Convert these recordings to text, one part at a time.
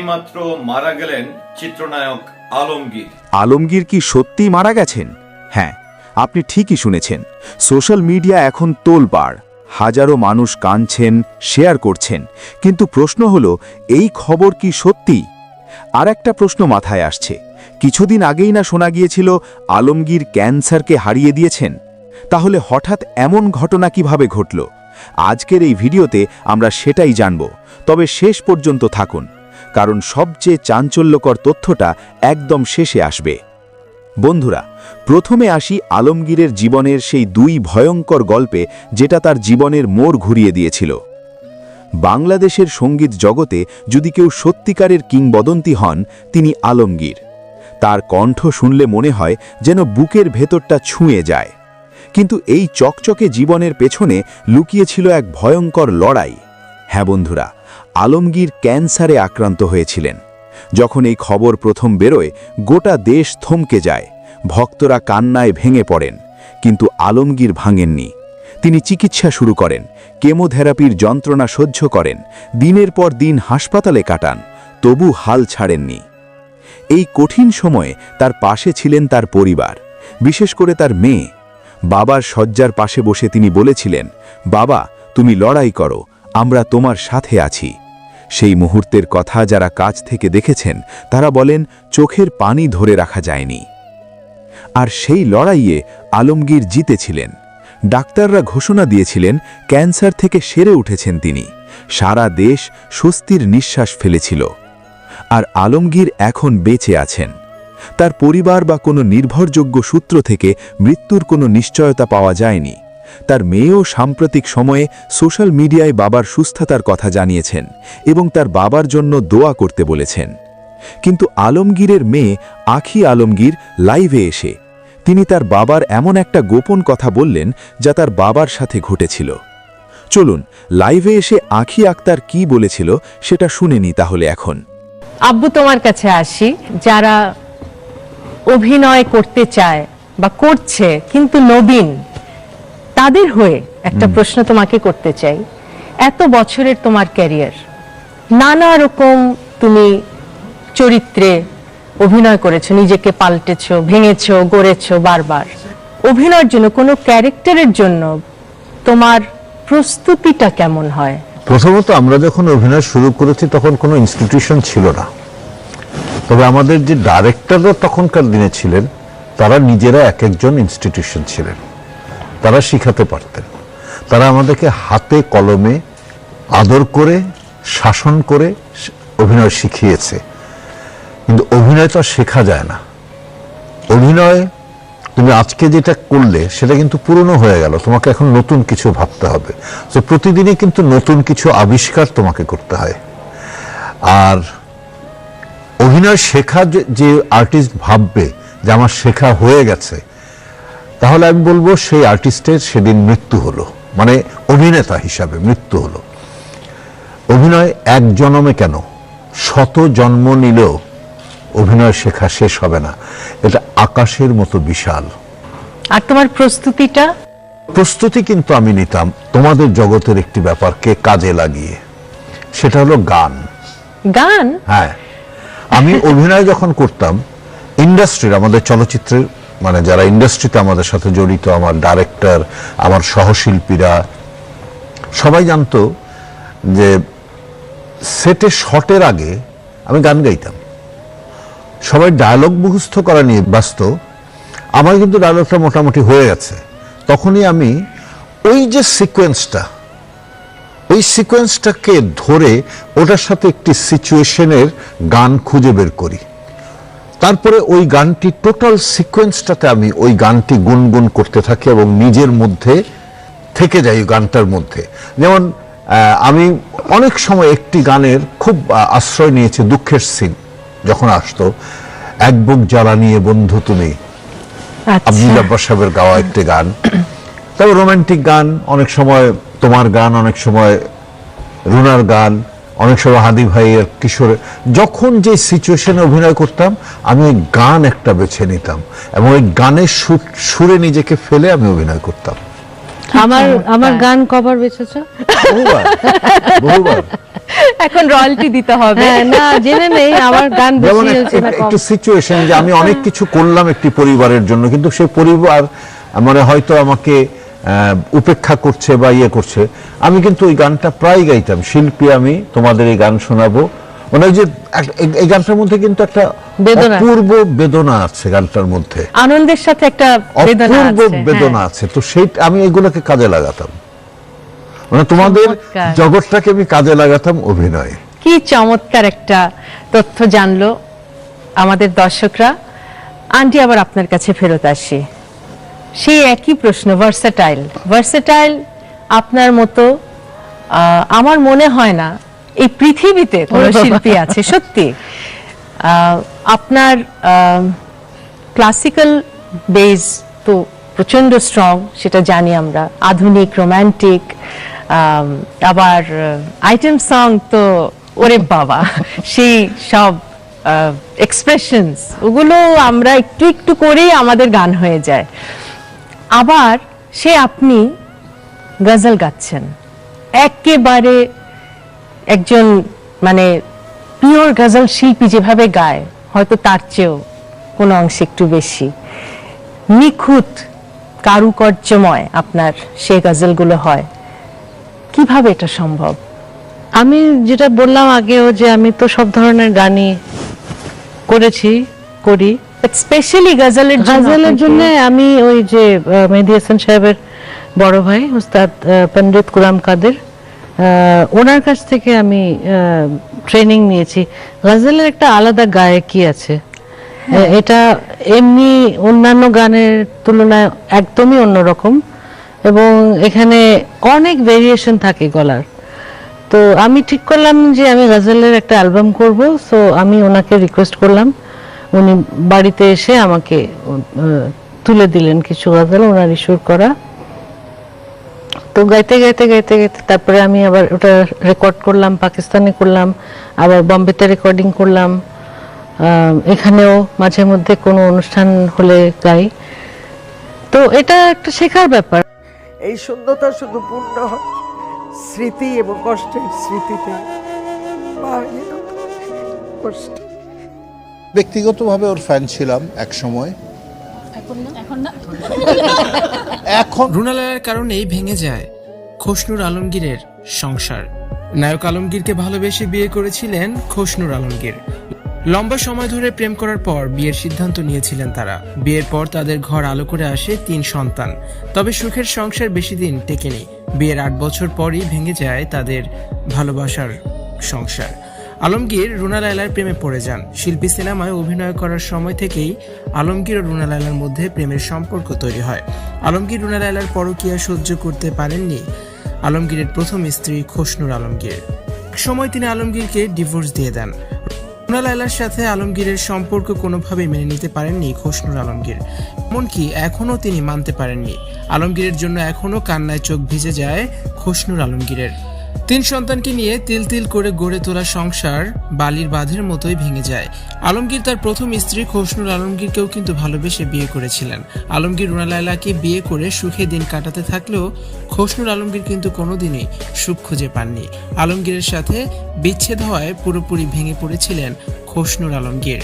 এইমাত্র মারা গেলেন চিত্রনায়ক আলমগীর। আলমগীর কি সত্যি মারা গেছেন? হ্যাঁ, আপনি ঠিকই শুনেছেন। সোশ্যাল মিডিয়া এখন তোলপাড়, হাজারো মানুষ কাঁদছেন, শেয়ার করছেন, কিন্তু প্রশ্ন হলো এই খবর কি সত্যি? আর একটা প্রশ্ন মাথায় আসছে, কিছুদিন আগেই না শোনা গিয়েছিল আলমগীর ক্যান্সারকে হারিয়ে দিয়েছেন? তাহলে হঠাৎ এমন ঘটনা কিভাবে ঘটল? আজকের এই ভিডিওতে আমরা সেটাই জানব, তবে শেষ পর্যন্ত থাকুন, কারণ সবচেয়ে চাঞ্চল্যকর তথ্যটা একদম শেষে আসবে। বন্ধুরা, প্রথমে আসি আলমগীরের জীবনের সেই দুই ভয়ঙ্কর গল্পে, যেটা তার জীবনের মোড় ঘুরিয়ে দিয়েছিল। বাংলাদেশের সঙ্গীত জগতে যদি কেউ সত্যিকারের কিংবদন্তি হন, তিনি আলমগীর। তার কণ্ঠ শুনলে মনে হয় যেন বুকের ভেতরটা ছুঁয়ে যায়। কিন্তু এই চকচকে জীবনের পেছনে লুকিয়েছিল এক ভয়ঙ্কর লড়াই। হ্যাঁ বন্ধুরা, আলমগীর ক্যান্সারে আক্রান্ত হয়েছিলেন। যখন এই খবর প্রথম বেরোয়, গোটা দেশ থমকে যায়, ভক্তরা কান্নায় ভেঙে পড়েন। কিন্তু আলমগীর ভাঙেননি। তিনি চিকিৎসা শুরু করেন, কেমোথেরাপির যন্ত্রণা সহ্য করেন, দিনের পর দিন হাসপাতালে কাটান, তবু হাল ছাড়েননি। এই কঠিন সময়ে তার পাশে ছিলেন তার পরিবার, বিশেষ করে তার মেয়ে। বাবার শয্যার পাশে বসে তিনি বলেছিলেন, বাবা, তুমি লড়াই করো, আমরা তোমার সাথে আছি। সেই মুহূর্তের কথা যারা কাছ থেকে দেখেছেন তারা বলেন চোখের পানি ধরে রাখা যায়নি। আর সেই লড়াইয়ে আলমগীর জিতেছিলেন। ডাক্তাররা ঘোষণা দিয়েছিলেন ক্যান্সার থেকে সেরে উঠেছেন তিনি। সারা দেশ স্বস্তির নিঃশ্বাস ফেলেছিল। আর আলমগীর এখন বেঁচে আছেন। তার পরিবার বা কোনো নির্ভরযোগ্য সূত্র থেকে মৃত্যুর কোনো নিশ্চয়তা পাওয়া যায়নি। তার মেয়েও সাম্প্রতিক সময়ে সোশ্যাল মিডিয়ায় বাবার সুস্থতার কথা জানিয়েছেন এবং তার বাবার জন্য দোয়া করতে বলেছেন। কিন্তু আলমগীরের মেয়ে আখি আলমগীর লাইভে এসে তিনি তার বাবার এমন একটা গোপন কথা বললেন যা তার বাবার সাথে ঘটেছিল। চলুন লাইভে এসে আখি আক্তার কি বলেছিল সেটা শুনে নি তাহলে এখন। আব্বু, তোমার কাছে আসি, যারা অভিনয় করতে চায় বা করছে কিন্তু নবীন, তাদের হয়ে একটা প্রশ্ন তোমাকে করতে চাই। এত বছরের তোমার ক্যারিয়ার, নানা রকম তুমি চরিত্রে অভিনয় করেছো, নিজেকে পাল্টেছো, ভেঙেছো, গড়েছো বারবার। অভিনয়ের জন্য, কোনো ক্যারেক্টারের জন্য তোমার প্রস্তুতিটা কেমন হয়? প্রথমত, আমরা যখন অভিনয় শুরু করেছি তখন কোনো ইনস্টিটিউশন ছিল না। তবে আমাদের যে ডাইরেক্টররা তখনকার দিনে ছিলেন, তারা নিজেরা এক একজন ইনস্টিটিউশন ছিলেন। তারা শিখাতে পারতেন। তারা আমাদেরকে হাতে কলমে আদর করে, শাসন করে অভিনয় শিখিয়েছে। কিন্তু অভিনয় তো আর শেখা যায় না। অভিনয় তুমি আজকে যেটা করলে সেটা কিন্তু পুরনো হয়ে গেল, তোমাকে এখন নতুন কিছু ভাবতে হবে। তো প্রতিদিনই কিন্তু নতুন কিছু আবিষ্কার তোমাকে করতে হয়। আর অভিনয় শেখা যে আর্টিস্ট ভাববে যে আমার শেখা হয়ে গেছে, তাহলে আমি বলবো সেই আর্টিস্টের সেদিন মৃত্যু হলো, মানে অভিনেতা হিসাবে মৃত্যু হলো। অভিনয় এক জন্মে কেন, শত জন্ম নিলেও অভিনয় শেখা শেষ হবে না। এটা আকাশের মতো বিশাল। আর তোমার প্রস্তুতিটা? প্রস্তুতি কিন্তু আমি নিতাম তোমাদের জগতের একটি ব্যাপারকে কাজে লাগিয়ে, সেটা হলো গান। গান? হ্যাঁ, আমি অভিনয় যখন করতাম, ইন্ডাস্ট্রির, আমাদের চলচ্চিত্রের, মানে যারা ইন্ডাস্ট্রিতে আমাদের সাথে জড়িত, আমার ডাইরেক্টর, আমার সহশিল্পীরা সবাই জানতো যে সেটে শটের আগে আমি গান গাইতাম। সবাই ডায়লগ মুখস্থ করা নিয়ে ব্যস্ত, আমার কিন্তু ডায়লগটা মোটামুটি হয়ে গেছে। তখনই আমি ওই যে সিকোয়েন্সটা, ওই সিকোয়েন্সটাকে ধরে ওটার সাথে একটি সিচুয়েশনের গান খুঁজে বের করি। তারপরে ওই গানটি, টোটাল সিকোয়েন্সটাতে আমি ওই গানটি গুনগুন করতে থাকি এবং নিজের মধ্যে থেকে যাই গানটার মধ্যে। যেমন আমি অনেক সময় একটি গানের খুব আশ্রয় নিয়েছি, দুঃখের সিন যখন আসতো, এক বুক জ্বালা নিয়ে বন্ধু তুমি, আব্দুল জব্বার সাহেবের গাওয়া একটি গান। তবে রোমান্টিক গান, অনেক সময় তোমার গান, অনেক সময় রুনার গান, অনেক সময় হাদি ভাইয়ের, কিশোরের। যখন যে সিচুয়েশনে অভিনয় করতাম, আমি ওই গান একটা বেছে নিতাম এবং ওই গানের সুরে নিজেকে ফেলে আমি অভিনয় করতাম। আমার গান কভার বেচেছো? বহুবার বহুবার। এখন রয়্যালটি দিতে হবে। হ্যাঁ, না জেনে নেই আমার গান যেমন বেশি হয়েছে না কম। একটু সিচুয়েশন যে আমি অনেক কিছু করলাম একটি পরিবারের জন্য, কিন্তু সেই পরিবার মানে হয়তো আমাকে উপেক্ষা করছে বা ইয়ে করছে। আমি কিন্তু ওই গানটা প্রায় গাইতাম, শিল্পী আমি তোমাদের এই গান শোনাবো, মানে ওই যে এই গানটার মধ্যে কিন্তু একটা বেদনা। অপূর্ব বেদনা আছে গানটার মধ্যে, আনন্দের সাথে একটা বেদনা অপূর্ব আছে। বেদনা আছে। তো সেই আমি এগুলোকে কাজে লাগাতাম, মানে তোমাদের চমৎকার। জগৎটাকে আমি কাজে লাগাতাম অভিনয়ে। কি চমৎকার একটা তথ্য জানলো আমাদের দর্শকরা। আন্টি, আবার আপনার কাছে ফেরত আসি, সেই একই প্রশ্ন, ভার্সেটাইল আপনার মতো আমার মনে হয় না এই পৃথিবীতে কোনো শিল্পী আছে সত্যি। আপনার ক্লাসিক্যাল বেস তো প্রচন্ড স্ট্রং, সেটা জানি আমরা, আধুনিক, রোমান্টিক, আবার আইটেম সং তো ওরে বাবা, সেই সব এক্সপ্রেশনস, ওগুলো আমরা একটু একটু করেই আমাদের গান হয়ে যায়। আবার সে আপনি গজল গাচ্ছেন, একেবারে একজন মানে পিওর গজল শিল্পী যেভাবে গায়, হয়তো তার চেয়েও কোনো অংশে একটু বেশি নিখুঁত, কারুকার্যময় আপনার সেই গজলগুলো হয়। কিভাবে এটা সম্ভব? আমি যেটা বললাম আগেও যে আমি তো সব ধরনের গানই করি। স্পেশালি গজলের জন্য আমি ওই যে মেহেদী হাসান সাহেবের বড় ভাই উস্তাদ পণ্ডিত গুলাম কাদের, ওনার কাছ থেকে আমি ট্রেনিং নিয়েছি। গজলের একটা আলাদা গায়কি আছে, এটা এমনি অন্যান্য গানের তুলনায় একদমই অন্যরকম, এবং এখানে অনেক ভেরিয়েশন থাকে গলার। তো আমি ঠিক করলাম যে আমি গজলের একটা অ্যালবাম করব। সো আমি ওনাকে রিকোয়েস্ট করলাম, উনি বাড়িতে এসে আমাকে তুলে দিলেন কিছু গজল ওনার ইস্যুর করা। তো গাইতে গাইতে গাইতে গাইতে তারপরে আমি আবার ওটা রেকর্ড করলাম, পাকিস্তানে করলাম, আবার বম্বেতে রেকর্ডিং করলাম, এখানেও মাঝে মধ্যে কোনো অনুষ্ঠান হলে গাই। তো এটা একটা শেখার ব্যাপার। এই শূন্যতা শুধু পূর্ণ হয় স্মৃতি এবং কষ্টের স্মৃতিতে। কষ্ট ব্যক্তিগতভাবে ওর ফ্যান ছিলাম এক সময়, এখন রুনা লায়লার কারণেই ভেঙে যায় খোশনুর আলমগীরের সংসার। নায়ক আলমগীরকে ভালোবেসে বিয়ে করেছিলেন খোশনুর আলমগীর। লম্বা সময় ধরে প্রেম করার পর বিয়ের সিদ্ধান্ত নিয়েছিলেন তারা। বিয়ের পর তাদের ঘর আলো করে আসে 3 সন্তান। তবে সুখের সংসার বেশি দিন টেকেনি। বিয়ের 8 বছর পরই ভেঙে যায় তাদের ভালোবাসার সংসার। আলমগীর রুনা লায়লার প্রেমে পড়ে যান। শিল্পী সিনেমায় অভিনয় করার সময় থেকেই আলমগীর ও রুনা লায়লার মধ্যে প্রেমের সম্পর্ক তৈরি হয়। আলমগীর রুনা লায়লার পরকীয়া সহ্য করতে পারেননি আলমগীরের প্রথম স্ত্রী খোশনুর আলমগীর। এক সময় তিনি আলমগীরকে ডিভোর্স দিয়ে দেন। রুনা লায়লার সাথে আলমগীরের সম্পর্ক কোনোভাবেই মেনে নিতে পারেননি খোশনুর আলমগীর, এমনকি এখনও তিনি মানতে পারেননি। আলমগীরের জন্য এখনও কান্নায় চোখ ভিজে যায় খোশনুর আলমগীরের। 3 সন্তানকে নিয়ে তিল তিল করে গড়ে তোলা সংসার বালির বাঁধের মতোই ভেঙে যায়। আলমগীর তার প্রথম স্ত্রী খোশনুর আলমগীরকেও কিন্তু ভালোবেসে বিয়ে করেছিলেন। আলমগীর রুনা লায়লাকে বিয়ে করে সুখে দিন কাটাতে থাকলেও খোশনুর আলমগীর কিন্তু কোনোদিনই সুখ খুঁজে পাননি। আলমগীরের সাথে বিচ্ছেদ হওয়ায় পুরোপুরি ভেঙে পড়েছিলেন খোশনুর আলমগীর।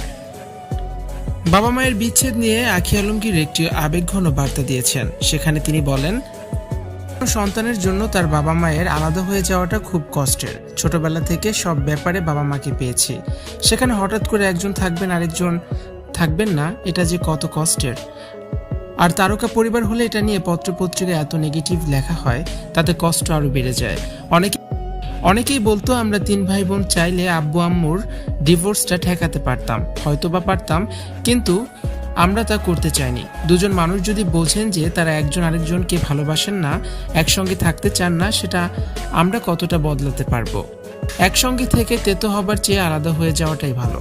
বাবা মায়ের বিচ্ছেদ নিয়ে আখি আলমগীর একটি আবেগঘন বার্তা দিয়েছেন। সেখানে তিনি বলেন, সন্তানের জন্য তার বাবা মায়ের আলাদা হয়ে যাওয়াটা খুব কষ্টের। ছোটবেলা থেকে সব ব্যাপারে বাবা মাকে পেয়েছি, সেখানে হঠাৎ করে একজন থাকবেন আরেকজন থাকবেন না, এটা যে কত কষ্টের। আর তারকা পরিবার হলে এটা নিয়ে পত্রপত্রিকায় এত নেগেটিভ লেখা হয়, তাতে কষ্ট আরো বেড়ে যায়। অনেকেই বলতো আমরা 3 ভাই বোন চাইলে আব্বু আম্মুর ডিভোর্সটা ঠেকাতে পারতাম, হয়তোবা পারতাম, কিন্তু আমরা তা করতে চাইনি। দুজন মানুষ যদি বোঝেন যে তারা একজন আরেকজনকে ভালোবাসেন না, একসঙ্গে থাকতে চান না, সেটা আমরা কতটা বদলাতে পারবো? একসঙ্গে থেকে তেতো হবার চেয়ে আলাদা হয়ে যাওয়াটাই ভালো।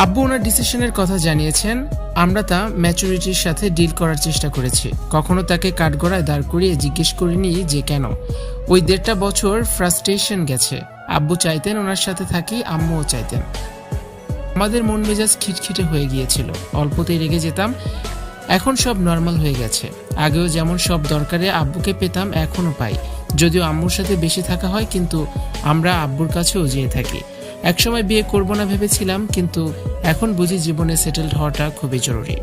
আব্বু ওনার ডিসিশনের কথা জানিয়েছেন, আমরা তা ম্যাচুরিটির সাথে ডিল করার চেষ্টা করেছি। কখনো তাকে কাঠগড়ায় দাঁড় করিয়ে জিজ্ঞেস করিনি যে কেন। ওই 1.5 বছর ফ্রাস্ট্রেশন গেছে। আব্বু চাইতেন ওনার সাথে থাকি, আম্মুও চাইতেন। আমাদের মন মেজাজ খিটখিটে হয়ে গিয়েছিল, অল্পতেই রেগে যেতাম। এখন সব নর্মাল হয়ে গেছে। আগেও যেমন সব দরকারে আব্বুকে পেতাম, এখনো পাই, যদিও আম্মুর সাথে বেশি থাকা হয়, কিন্তু আমরা আব্বুর কাছেও যেয়ে থাকি। একসময় বিয়ে করব না ভেবেছিলাম, কিন্তু এখন বুঝি জীবনে সেটেলড হওয়াটা খুবই জরুরি।